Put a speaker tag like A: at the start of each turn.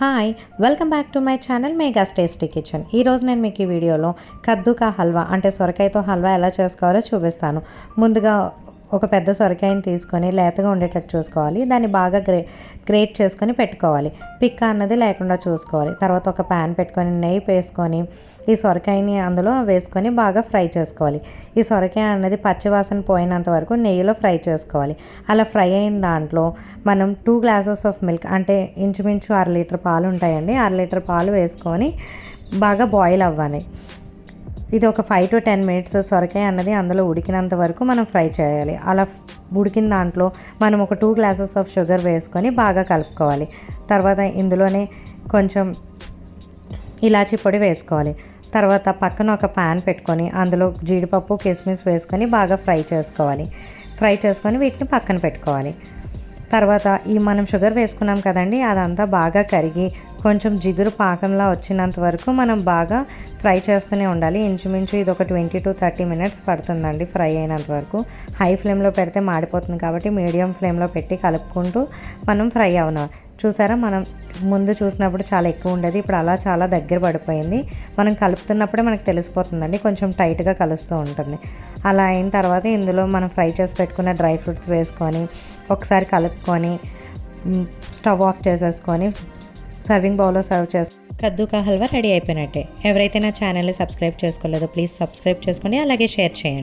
A: Hi welcome back to my channel Megha's tasty kitchen. ఈరోజు నేను మీకు ఈ వీడియోలో కద్దుకా హల్వా అంటే సొరకాయతో హల్వా ఎలా చేసుకోవాలో చూపిస్తాను. ముందుగా ఒక పెద్ద సొరకాయని తీసుకొని లేతగా ఉండేటట్టు చూసుకోవాలి. దాన్ని బాగా గ్రేట్ చేసుకొని పెట్టుకోవాలి. పిక్క అన్నది లేకుండా చూసుకోవాలి. తర్వాత ఒక ప్యాన్ పెట్టుకొని నెయ్యి వేసుకొని ఈ సొరకాయని అందులో వేసుకొని బాగా ఫ్రై చేసుకోవాలి. ఈ సొరకాయ అన్నది పచ్చివాసన పోయినంత వరకు నెయ్యిలో ఫ్రై చేసుకోవాలి. అలా ఫ్రై అయిన దాంట్లో మనం 2 గ్లాసెస్ ఆఫ్ మిల్క్ అంటే ఇంచుమించు 1/2 లీటర్ పాలు ఉంటాయండి. 1/2 లీటర్ పాలు వేసుకొని బాగా బాయిల్ అవ్వాలి. ఇది ఒక 5 to 10 మినిట్స్ సొరకాయ అన్నది అందులో ఉడికినంత వరకు మనం ఫ్రై చేయాలి. అలా ఉడికిన దాంట్లో మనం ఒక 2 గ్లాసెస్ ఆఫ్ షుగర్ వేసుకొని బాగా కలుపుకోవాలి. తర్వాత ఇందులోనే కొంచెం ఇలాచీ పొడి వేసుకోవాలి. తర్వాత పక్కన ఒక ప్యాన్ పెట్టుకొని అందులో జీడిపప్పు కిస్మిస్ వేసుకొని బాగా ఫ్రై చేసుకొని వీటిని పక్కన పెట్టుకోవాలి. తర్వాత ఈ మనం షుగర్ వేసుకున్నాం కదండి, అదంతా బాగా కరిగి కొంచెం జిగురు పాకంలా వచ్చినంత వరకు మనం బాగా ఫ్రై చేస్తూనే ఉండాలి. ఇంచుమించు ఇది ఒక 20 to 30 మినిట్స్ పడుతుందండి ఫ్రై అయినంత వరకు. హై ఫ్లేమ్లో పెడితే మాడిపోతుంది కాబట్టి మీడియం ఫ్లేమ్లో పెట్టి కలుపుకుంటూ మనం ఫ్రై అవ్వాలి. చూసారా, మనం ముందు చూసినప్పుడు చాలా ఎక్కువ ఉండేది, ఇప్పుడు అలా చాలా దగ్గర పడిపోయింది. మనం కలుపుతున్నప్పుడే మనకు తెలిసిపోతుందండి, కొంచెం టైట్గా కలుస్తూ ఉంటుంది. అలా అయిన తర్వాత ఇందులో మనం ఫ్రై చేసి పెట్టుకున్న డ్రై ఫ్రూట్స్ వేసుకొని ఒకసారి కలుపుకొని స్టవ్ ఆఫ్ చేసేసుకొని సర్వింగ్ బౌల్లో సర్వ్ చేసి కద్దుకా హల్వా రెడీ అయిపోయినట్టే. ఎవరైతే నా ఛానల్ని సబ్స్క్రైబ్ చేసుకోలేదో ప్లీజ్ సబ్స్క్రైబ్ చేసుకోండి, అలాగే షేర్ చేయండి.